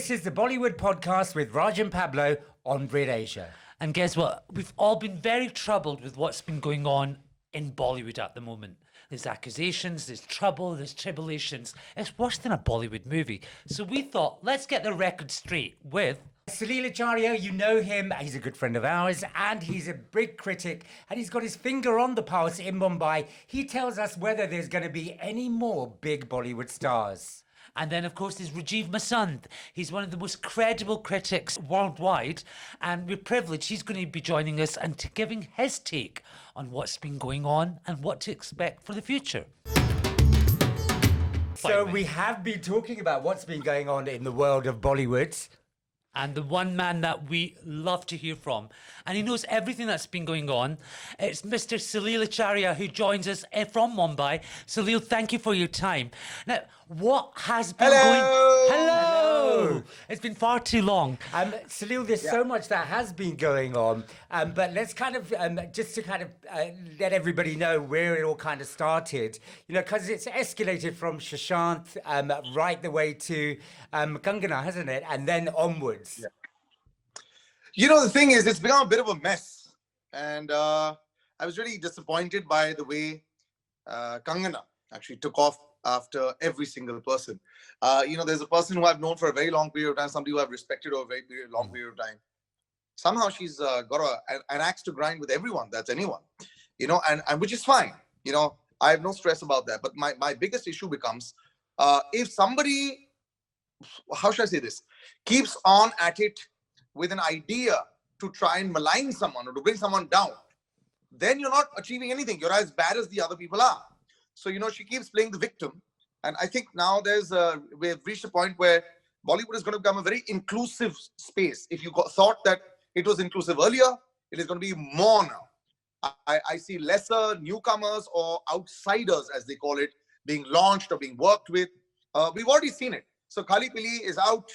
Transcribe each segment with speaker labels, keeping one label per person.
Speaker 1: This is the Bollywood podcast with Raj and Pablo on BritAsia.
Speaker 2: And guess what? We've all been very troubled with what's been going on in Bollywood at the moment. There's accusations, there's trouble, there's tribulations. It's worse than a Bollywood movie. So we thought, let's get the record straight with
Speaker 1: Salil Acharya, you know him, he's a good friend of ours, and he's a big critic, and he's got his finger on the pulse in Mumbai. He tells us whether there's going to be any more big Bollywood stars.
Speaker 2: And then, of course, there's Rajiv Masand. He's one of the most credible critics worldwide. And we're privileged he's going to be joining us and giving his take on what's been going on and what to expect for the future.
Speaker 1: So we have been talking about what's been going on in the world of Bollywood.
Speaker 2: And the one man that we love to hear from, and he knows everything that's been going on, it's Mr. Salil Acharya, who joins us from Mumbai. Salil, thank you for your time. Now, what has been going... Hello! It's been far too long.
Speaker 1: Salil, there's so much that has been going on, but let's kind of, just to kind of let everybody know where it all kind of started, you know, because it's escalated from Shashank right the way to Kangana, hasn't it? And then onwards.
Speaker 3: Yeah. You know, the thing is, it's become a bit of a mess. And I was really disappointed by the way Kangana actually took off after every single person. You know, there's a person who I've known for a very long period of time, somebody who I've respected over a very long period of time. Somehow she's got an axe to grind with everyone, that's anyone, you know, and which is fine. You know, I have no stress about that. But my biggest issue becomes if somebody, how should I say this, keeps on at it with an idea to try and malign someone or to bring someone down, then you're not achieving anything. You're as bad as the other people are. So, you know, she keeps playing the victim. And I think now we've reached a point where Bollywood is going to become a very inclusive space. If you thought that it was inclusive earlier, it is going to be more now. I see lesser newcomers or outsiders, as they call it, being launched or being worked with. We've already seen it. So Kali Pili is out.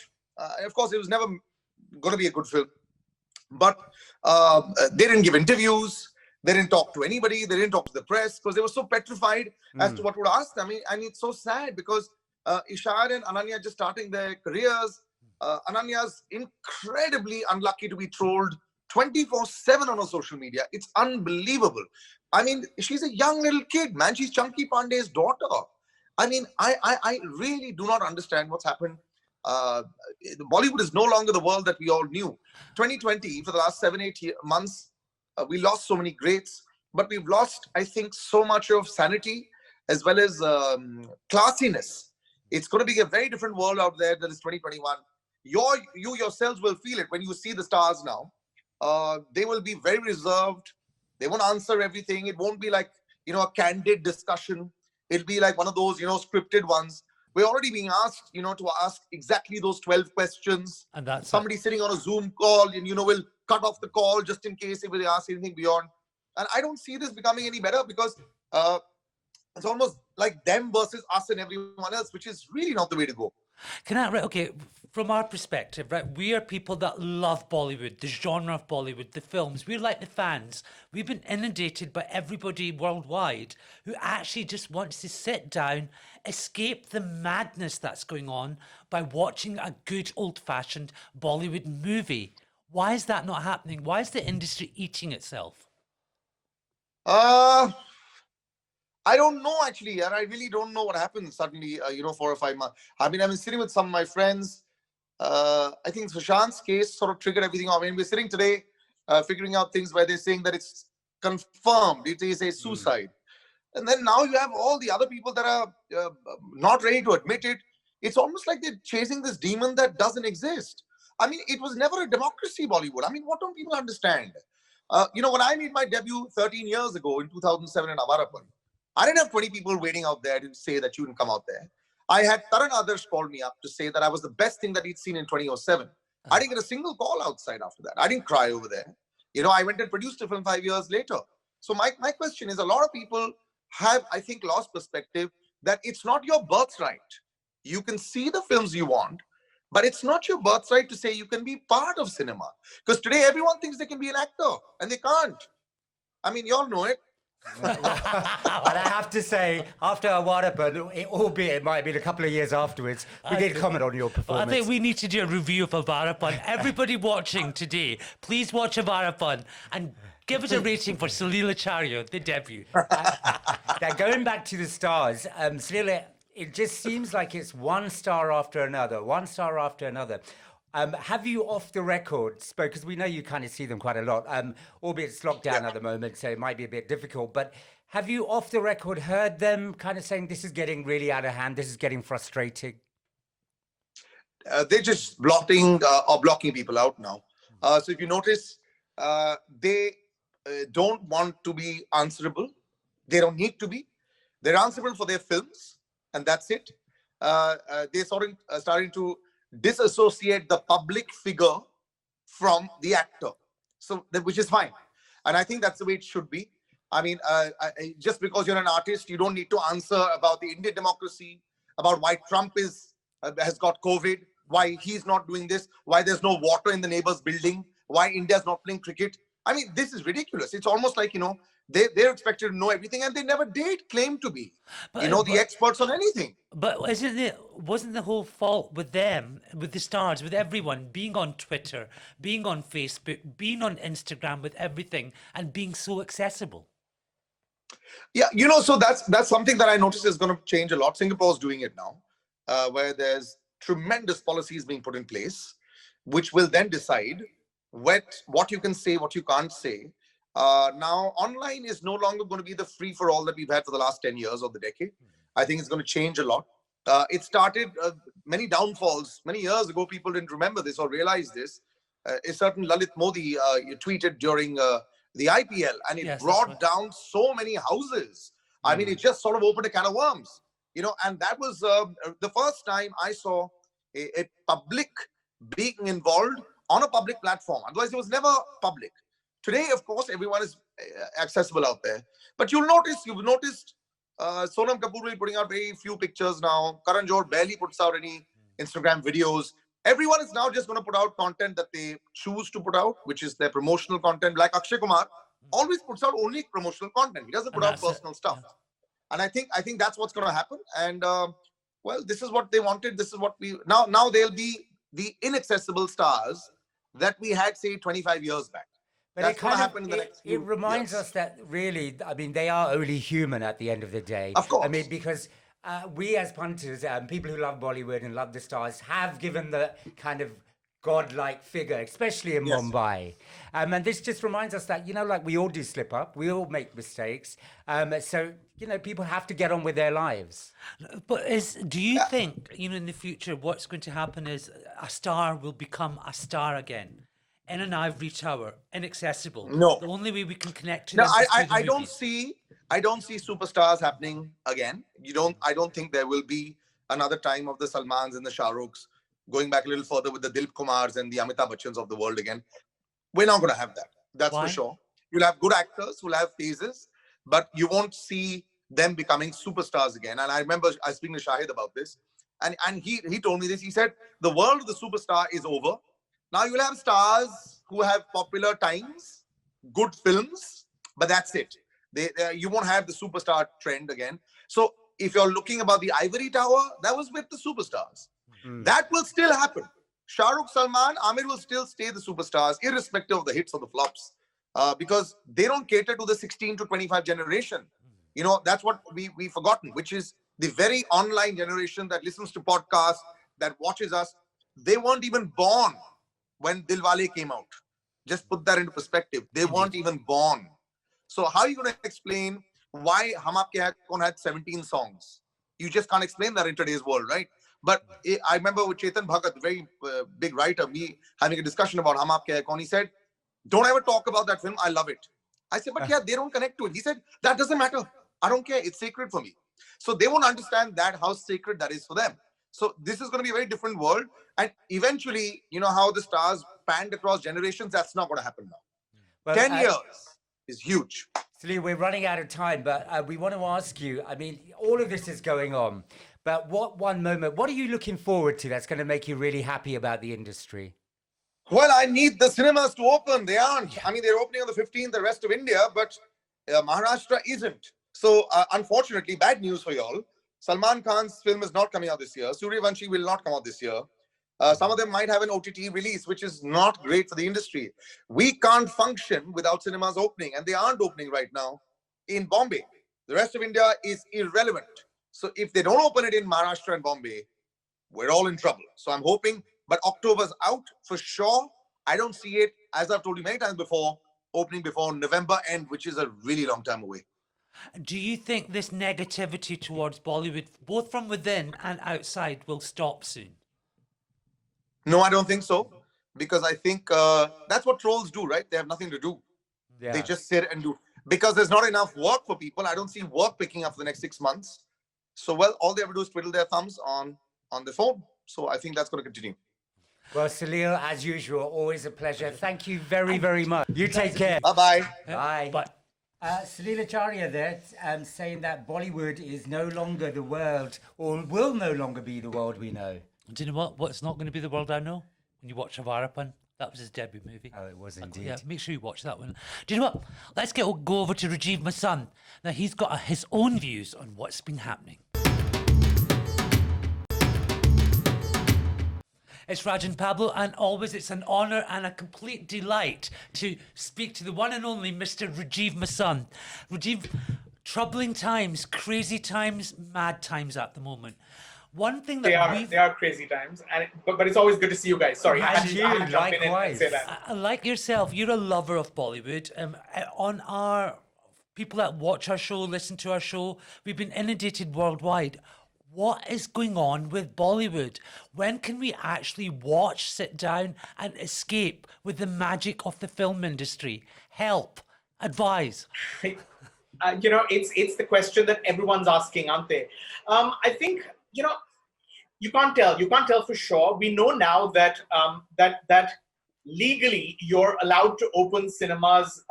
Speaker 3: Of course, it was never going to be a good film. But they didn't give interviews. They didn't talk to anybody. They didn't talk to the press because they were so petrified as to what would ask them. I mean, it's so sad because Ishar and Ananya just starting their careers. Ananya's incredibly unlucky to be trolled 24/7 on her social media. It's unbelievable. I mean, she's a young little kid, man. She's Chunky Pandey's daughter. I mean, I really do not understand what's happened. Bollywood is no longer the world that we all knew. 2020, for the last 7-8 months, we lost so many greats, but we've lost, I think, so much of sanity as well as classiness. It's going to be a very different world out there that is 2021. You yourselves will feel it when you see the stars now. They will be very reserved. They won't answer everything. It won't be like, you know, a candid discussion. It'll be like one of those, you know, scripted ones. We're already being asked, you know, to ask exactly those 12 questions. And that's somebody sitting on a Zoom call and, you know, will cut off the call just in case if they ask anything beyond. And I don't see this becoming any better because it's almost like them versus us and everyone else, which is really not the way to go.
Speaker 2: Okay, from our perspective, right, we are people that love Bollywood, the genre of Bollywood, the films. We're like the fans. We've been inundated by everybody worldwide who actually just wants to sit down, escape the madness that's going on by watching a good old-fashioned Bollywood movie. Why is that not happening? Why is the industry eating itself?
Speaker 3: I don't know, actually, and I really don't know what happened suddenly, you know, 4 or 5 months. I mean, I've been sitting with some of my friends. I think Sushanth's case sort of triggered everything. I mean, we're sitting today figuring out things where they're saying that it's confirmed. It is a suicide. And then now you have all the other people that are not ready to admit it. It's almost like they're chasing this demon that doesn't exist. I mean, it was never a democracy, Bollywood. I mean, what don't people understand? You know, when I made my debut 13 years ago in 2007 in Avarapur, I didn't have 20 people waiting out there to say that you didn't come out there. I had Taran Adarsh call me up to say that I was the best thing that he'd seen in 2007. I didn't get a single call outside after that. I didn't cry over there. You know, I went and produced a film 5 years later. So my question is, a lot of people have, I think, lost perspective that it's not your birthright. You can see the films you want, but it's not your birthright to say you can be part of cinema. Because today everyone thinks they can be an actor and they can't. I mean, you all know it.
Speaker 1: But I have to say, after Awarapan, albeit it might have been a couple of years afterwards, we did comment on your
Speaker 2: Well, I
Speaker 1: performance.
Speaker 2: think we need to do a review of Avarapan. Everybody watching today, please watch Avarapan and give us a rating for Salila Charyo, the debut.
Speaker 1: Now, going back to the stars, Salila, it just seems like it's one star after another, one star after another. Have you off the record, because we know you kind of see them quite a lot, albeit it's locked down at the moment, so it might be a bit difficult, but have you off the record heard them kind of saying this is getting really out of hand, this is getting frustrating?
Speaker 3: They're just blocking people out now. So if you notice, they don't want to be answerable. They don't need to be. They're answerable for their films, and that's it. They're starting to disassociate the public figure from the actor, which is fine, and I think that's the way it should be. I mean, just because you're an artist, you don't need to answer about the Indian democracy, about why Trump has got COVID, why he's not doing this, why there's no water in the neighbor's building, why India's not playing cricket. I mean, this is ridiculous. It's almost like, they're expected to know everything, and they never did claim to be, the experts on anything.
Speaker 2: But wasn't the whole fault with them, with the stars, with everyone, being on Twitter, being on Facebook, being on Instagram, with everything, and being so accessible?
Speaker 3: Yeah, so that's something that I noticed is going to change a lot. Singapore's doing it now, where there's tremendous policies being put in place, which will then decide what you can say, what you can't say. Now, online is no longer going to be the free-for-all that we've had for the last 10 years or the decade. I think it's going to change a lot. It started many downfalls. Many years ago, people didn't remember this or realize this. A certain Lalit Modi tweeted during the IPL, and it brought down so many houses. I mean, it just sort of opened a can of worms, and that was the first time I saw a public being involved on a public platform. Otherwise, it was never public. Today, of course, everyone is accessible out there. But you've noticed Sonam Kapoor will be putting out very few pictures now. Karan Johar barely puts out any Instagram videos. Everyone is now just going to put out content that they choose to put out, which is their promotional content. Like Akshay Kumar always puts out only promotional content. He doesn't put out personal stuff. And I think that's what's going to happen. And this is what they wanted. This is what now they'll be the inaccessible stars that we had, say, 25 years back.
Speaker 1: But
Speaker 3: That's going to happen in the next few
Speaker 1: It reminds
Speaker 3: years.
Speaker 1: us that really, I mean, they are only human at the end of the day.
Speaker 3: Of course.
Speaker 1: I mean, because we as punters, people who love Bollywood and love the stars, have given the kind of godlike figure, especially in Mumbai. And this just reminds us that, like we all do slip up, we all make mistakes. So, people have to get on with their lives.
Speaker 2: But do you think, in the future, what's going to happen is a star will become a star again? In an ivory tower, inaccessible.
Speaker 3: No.
Speaker 2: The only way we can connect to
Speaker 3: No,
Speaker 2: them is through the
Speaker 3: I don't
Speaker 2: movies.
Speaker 3: I don't see superstars happening again. I don't think there will be another time of the Salmans and the Shah Rukhs going back a little further with the Dilip Kumars and the Amitabh Bachchans of the world again. We're not going to have that. That's
Speaker 2: Why?
Speaker 3: for sure. You'll have good actors who'll have phases, but you won't see them becoming superstars again. And I remember I was speaking to Shahid about this, and he told me this. He said, the world of the superstar is over. Now you'll have stars who have popular times, good films, but that's it. You won't have the superstar trend again. So if you're looking about the ivory tower, that was with the superstars. That will still happen. Shah Rukh, Salman, Amir will still stay the superstars, irrespective of the hits or the flops, because they don't cater to the 16 to 25 generation. That's what we've forgotten, which is the very online generation that listens to podcasts, that watches us. They weren't even born when Dilwale came out. Just put that into perspective. They weren't even born. So how are you going to explain why Hum Aapke Hai Kaun had 17 songs? You just can't explain that in today's world, right? But I remember with Chetan Bhagat, very big writer, me having a discussion about Hum Aapke Hai Kaun. He said, don't ever talk about that film. I love it. I said, but they don't connect to it. He said, that doesn't matter. I don't care. It's sacred for me. So they won't understand that, how sacred that is for them. So this is going to be a very different world. And eventually, how the stars panned across generations, that's not going to happen now.
Speaker 1: Well,
Speaker 3: 10 years is huge.
Speaker 1: Salil, we're running out of time, but we want to ask you, I mean, all of this is going on, but what are you looking forward to that's going to make you really happy about the industry?
Speaker 3: Well, I need the cinemas to open. They aren't. I mean, they're opening on the 15th, the rest of India, but Maharashtra isn't. So, unfortunately, bad news for y'all. Salman Khan's film is not coming out this year. Suryavanshi will not come out this year. Some of them might have an OTT release, which is not great for the industry. We can't function without cinemas opening, and they aren't opening right now in Bombay. The rest of India is irrelevant. So if they don't open it in Maharashtra and Bombay, we're all in trouble. So I'm hoping, but October's out for sure. I don't see it, as I've told you many times before, opening before November end, which is a really long time away.
Speaker 2: Do you think this negativity towards Bollywood, both from within and outside, will stop soon?
Speaker 3: No, I don't think so. Because I think that's what trolls do, right? They have nothing to do.
Speaker 1: Yeah.
Speaker 3: They just sit and do. Because there's not enough work for people. I don't see work picking up for the next 6 months. So, well, all they ever do is twiddle their thumbs on the phone. So I think that's going to continue.
Speaker 1: Well, Salil, as usual, always a pleasure. Thank you very, very much. You take care.
Speaker 3: Bye-bye.
Speaker 1: Bye.
Speaker 2: But
Speaker 1: Salil Acharya there saying that Bollywood is no longer the world, or will no longer be the world we know.
Speaker 2: do you know what? What's not going to be the world I know? When you watch Avarapan, that was his debut movie.
Speaker 1: Oh, it was indeed.
Speaker 2: Yeah, make sure you watch that one. Do you know what? Let's go over to Rajiv Masan. Now, he's got his own views on what's been happening. It's Raj&Pablo, and always it's an honour and a complete delight to speak to the one and only Mr. Rajiv Masan. Rajiv, troubling times, crazy times, mad times at the moment. One thing that
Speaker 4: they are crazy times, and but it's always good to see you guys. Sorry, I had to jump in and say that.
Speaker 2: Like yourself, you're a lover of Bollywood. On our people that watch our show, listen to our show, we've been inundated worldwide. What is going on with Bollywood? When can we actually watch, sit down, and escape with the magic of the film industry? Help, advise.
Speaker 4: It's the question that everyone's asking, aren't they? I think you can't tell for sure. We know now that that legally you're allowed to open cinemas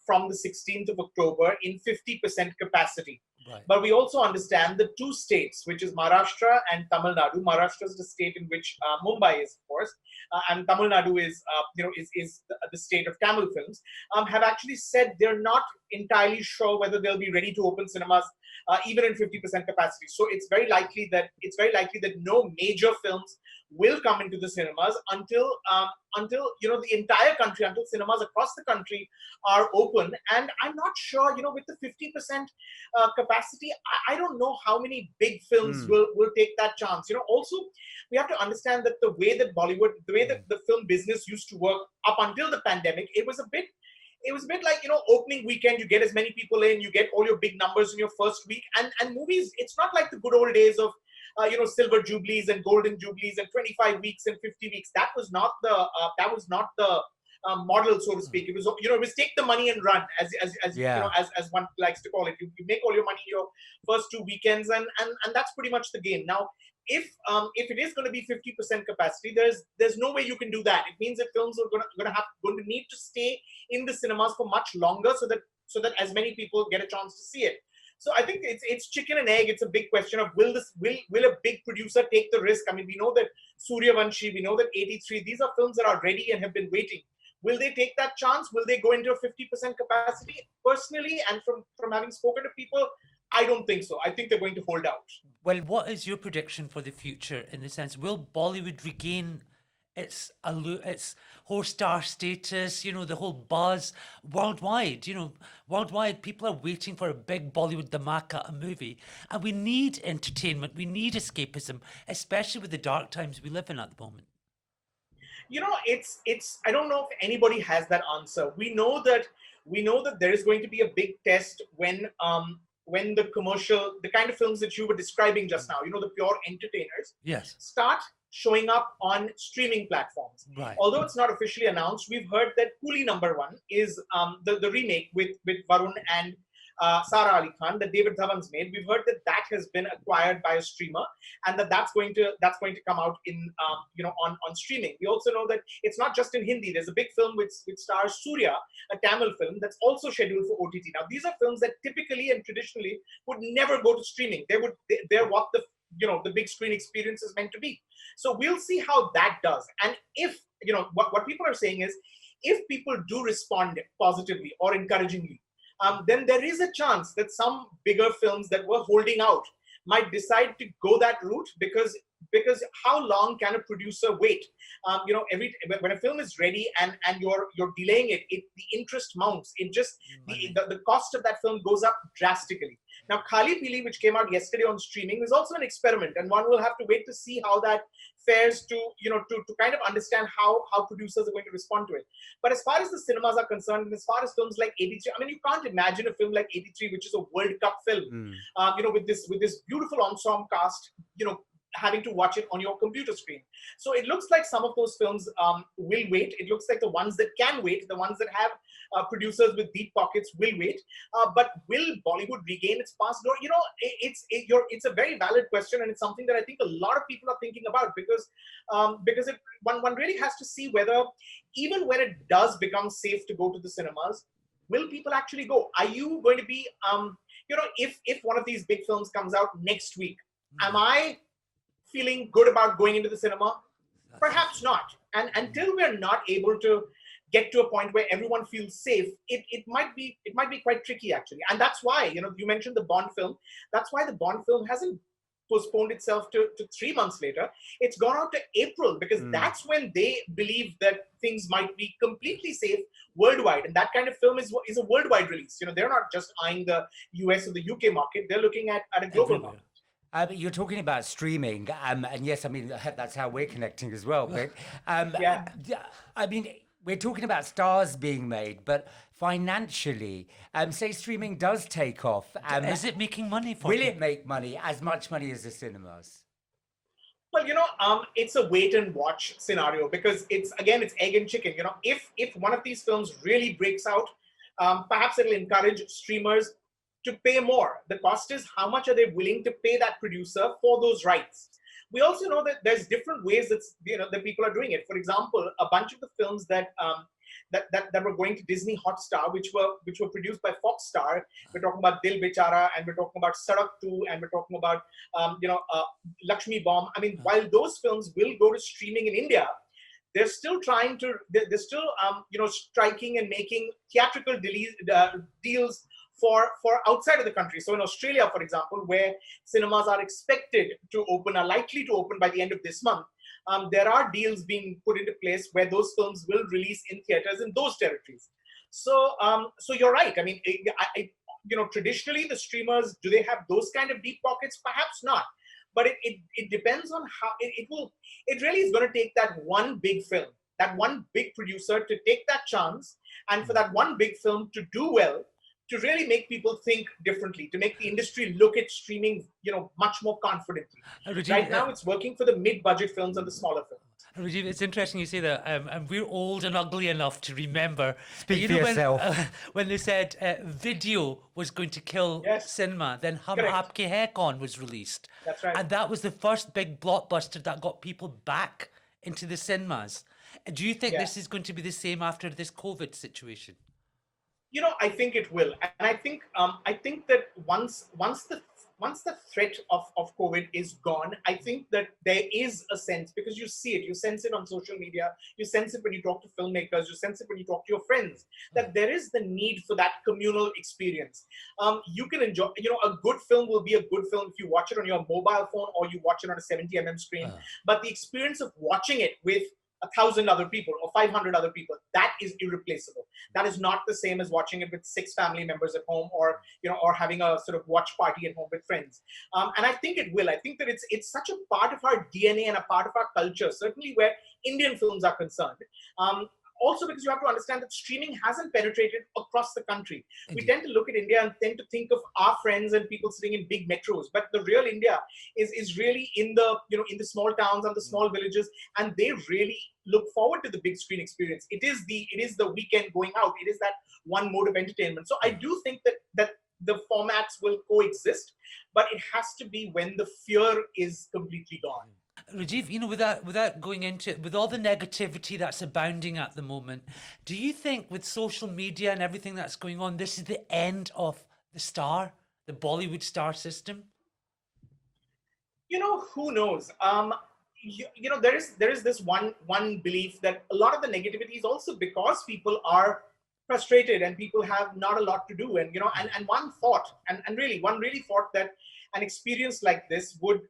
Speaker 4: from the 16th of October in 50% capacity.
Speaker 2: Right.
Speaker 4: But we also understand the two states, which is Maharashtra and Tamil Nadu. Maharashtra is the state in which Mumbai is, of course, and Tamil Nadu is the state of Tamil films. Have actually said they're not entirely sure whether they'll be ready to open cinemas even in 50% capacity. So it's very likely that no major films will come into the cinemas until the entire country, until cinemas across the country are open. And I'm not sure, with the 50% capacity, I don't know how many big films will take that chance. Also, we have to understand that the way that Bollywood, the way that the film business used to work up until the pandemic, it was a bit like, opening weekend, you get as many people in, you get all your big numbers in your first week. And movies, it's not like the good old days of, silver jubilees and golden jubilees and 25 weeks and 50 weeks. That was not the model, so to speak. It was, it was take the money and run, as one likes to call it. You make all your money your first 2 weekends, and that's pretty much the game. Now, if it is going to be 50% capacity, there's no way you can do that. It means that films are going to need to stay in the cinemas for much longer, so that as many people get a chance to see it. So I think it's chicken and egg. It's a big question of will a big producer take the risk? I mean, we know that Suryavanshi, we know that 83. These are films that are ready and have been waiting. Will they take that chance? Will they go into a 50% capacity? Personally, and from having spoken to people, I don't think so. I think they're going to hold out.
Speaker 2: Well, what is your prediction for the future in the sense, will Bollywood regain its horse star status, the whole buzz worldwide? Worldwide, people are waiting for a big Bollywood dhamaka, a movie. And we need entertainment, we need escapism, especially with the dark times we live in at the moment.
Speaker 4: It's I don't know if anybody has that answer. We know that there is going to be a big test when the kind of films that you were describing just now, the pure entertainers,
Speaker 2: yes,
Speaker 4: start showing up on streaming platforms.
Speaker 2: Right.
Speaker 4: Although it's not officially announced, we've heard that Coolie #1 is the remake with Varun and Sara Ali Khan that David Dhawan's made. We've heard that has been acquired by a streamer, and that's going to come out in on streaming. We also know that it's not just in Hindi. There's a big film which stars Surya, a Tamil film that's also scheduled for OTT. Now these are films that typically and traditionally would never go to streaming. They're what the big screen experience is meant to be. So we'll see how that does. And if what people are saying is, if people do respond positively or encouragingly, then there is a chance that some bigger films that were holding out might decide to go that route, because how long can a producer wait? When a film is ready and you're delaying it, the interest mounts. It just the cost of that film goes up drastically. Now, Khali Pili, which came out yesterday on streaming, is also an experiment, and one will have to wait to see how that fares to kind of understand how producers are going to respond to it. But as far as the cinemas are concerned, and as far as films like 83, I mean, you can't imagine a film like 83, which is a World Cup film, with this beautiful ensemble cast, having to watch it on your computer screen. So it looks like some of those films will wait. It looks like the ones that can wait, the ones that have producers with deep pockets will wait. But will Bollywood regain its past glory? It's a very valid question, and it's something that I think a lot of people are thinking about, because one really has to see whether, even when it does become safe to go to the cinemas, will people actually go? Are you going to be, if one of these big films comes out next week, am I feeling good about going into the cinema? Perhaps not. And until we're not able to get to a point where everyone feels safe, it might be quite tricky, actually. And that's why, you mentioned the Bond film. That's why the Bond film hasn't postponed itself to 3 months later. It's gone out to April, because that's when they believe that things might be completely safe worldwide. And that kind of film is a worldwide release. They're not just eyeing the US or the UK market. They're looking at a global market.
Speaker 1: You're talking about streaming, and yes, I mean, that's how we're connecting as well. But I mean, we're talking about stars being made, but financially, say streaming does take off.
Speaker 2: Is it making money for
Speaker 1: Will
Speaker 2: people?
Speaker 1: it make money, as much money as the cinemas?
Speaker 4: Well, it's a wait and watch scenario, because it's egg and chicken. If one of these films really breaks out, perhaps it'll encourage streamers to pay more. The cost is, how much are they willing to pay that producer for those rights? We also know that there's different ways that people are doing it. For example, a bunch of the films that were going to Disney Hotstar, which were produced by Foxstar. We're talking about Dil Bechara, and we're talking about Sadak 2, and we're talking about Lakshmi Bomb. I mean, while those films will go to streaming in India, they're still striking and making theatrical deals for outside of the country. So in Australia, for example, where cinemas are likely to open by the end of this month, there are deals being put into place where those films will release in theaters in those territories. So you're right. I mean, traditionally the streamers, do they have those kind of deep pockets? Perhaps not. But it depends on how it really is going to take that one big film, that one big producer to take that chance, and for that one big film to do well, to really make people think differently, to make the industry look at streaming, much more confidently. Right now, it's working for the mid-budget films and the smaller films.
Speaker 2: Rajiv, it's interesting you say that, and we're old and ugly enough to remember.
Speaker 1: Speak for yourself.
Speaker 2: When they said video was going to kill cinema, then Hum Aapke Hain Kaun was released.
Speaker 4: That's right.
Speaker 2: And that was the first big blockbuster that got people back into the cinemas. Do you think this is going to be the same after this COVID situation?
Speaker 4: I think it will, and I think that once the threat of COVID is gone, I think that there is a sense, because you sense it on social media, you sense it when you talk to filmmakers, you sense it when you talk to your friends, that there is the need for that communal experience. You can enjoy, a good film will be a good film if you watch it on your mobile phone or you watch it on a 70mm screen, but the experience of watching it with 1,000 other people or 500 other people, that is irreplaceable. That is not the same as watching it with 6 family members at home, or having a sort of watch party at home with friends. And I think it will. I think that it's such a part of our DNA and a part of our culture, certainly where Indian films are concerned. Also, because you have to understand that streaming hasn't penetrated across the country. We tend to look at India and tend to think of our friends and people sitting in big metros, but the real India is really in the small towns and the small villages, and they really look forward to the big screen experience. It is the weekend going out. It is that one mode of entertainment. So I do think that the formats will coexist, but it has to be when the fear is completely gone.
Speaker 2: Rajiv, without going into it, with all the negativity that's abounding at the moment, do you think with social media and everything that's going on, this is the end of the Bollywood star system?
Speaker 4: Who knows? There is this one belief that a lot of the negativity is also because people are frustrated and people have not a lot to do. And and one thought, and really one really thought that an experience like this would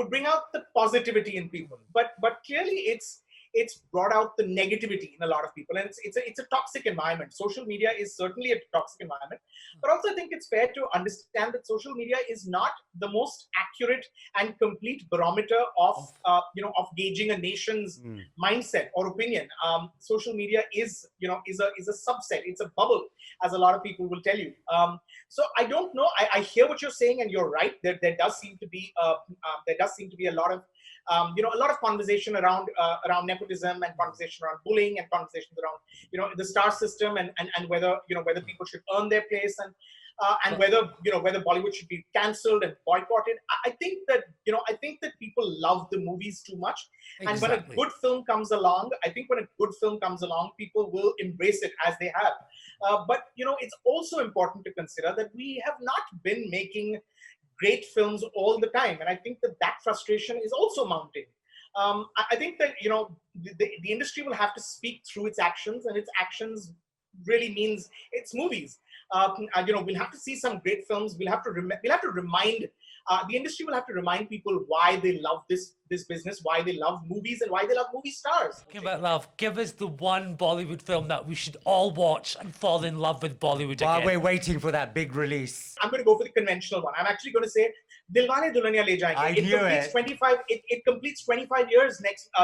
Speaker 4: bring out the positivity in people. But clearly it's brought out the negativity in a lot of people, and it's a toxic environment. Social media is certainly a toxic environment, but also I think it's fair to understand that social media is not the most accurate and complete barometer of of gauging a nation's mindset or opinion. Social media is is a subset. It's a bubble, as a lot of people will tell you. So I don't know. I hear what you're saying, and you're right. There does seem to be a lot of a lot of conversation around nepotism, and conversation around bullying, and conversations around the star system, and whether whether people should earn their place, and whether whether Bollywood should be cancelled and boycotted. I think that people love the movies too much, and when a good film comes along, people will embrace it as they have. But it's also important to consider that we have not been making great films all the time, and I think that frustration is also mounting. I think that the industry will have to speak through its actions, and its actions really means its movies. We'll have to see some great films. We'll have to remind the industry will have to remind people why they love this business, why they love movies, and why they love movie stars.
Speaker 2: Talking about love, give us the one Bollywood film that we should all watch and fall in love with Bollywood again.
Speaker 1: While we're waiting for that big release.
Speaker 4: I'm going to go for the conventional one. I'm actually going to say Dilwale Dulhania Le Jayenge.
Speaker 1: I knew it.
Speaker 4: It completes 25 years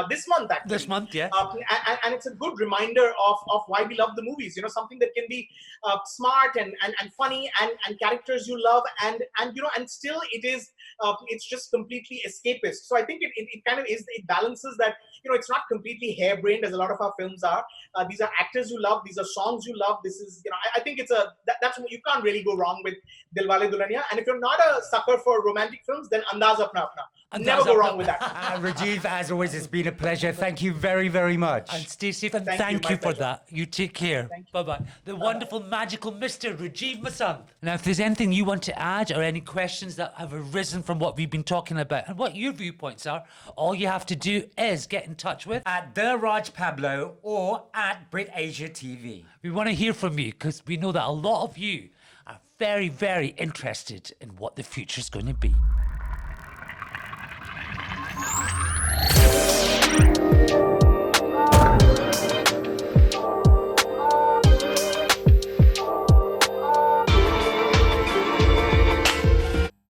Speaker 4: this month, actually.
Speaker 2: This month, yeah.
Speaker 4: And it's a good reminder of why we love the movies. Something that can be smart and funny, and characters you love, and still it's just completely escapist. So I think it kind of it balances that. It's not completely harebrained as a lot of our films are. These are actors you love. These are songs you love. This is I think that's what you can't really go wrong with Dilwale Dulhania. And if you're not a sucker for romantic films, then Andaz Apna Apna. Never go wrong with that.
Speaker 1: Rajiv, as always, it's been a pleasure. Thank you very, very much.
Speaker 2: And stay safe, and thank you for that. You take care. Bye-bye. The wonderful, magical Mr. Rajiv Masand. Now, if there's anything you want to add, or any questions that have arisen from what we've been talking about, and what your viewpoints are, all you have to do is get in touch with
Speaker 1: at the Raj&Pablo or at BritAsia TV.
Speaker 2: We want to hear from you, because we know that a lot of you are very, very interested in what the future's going to be.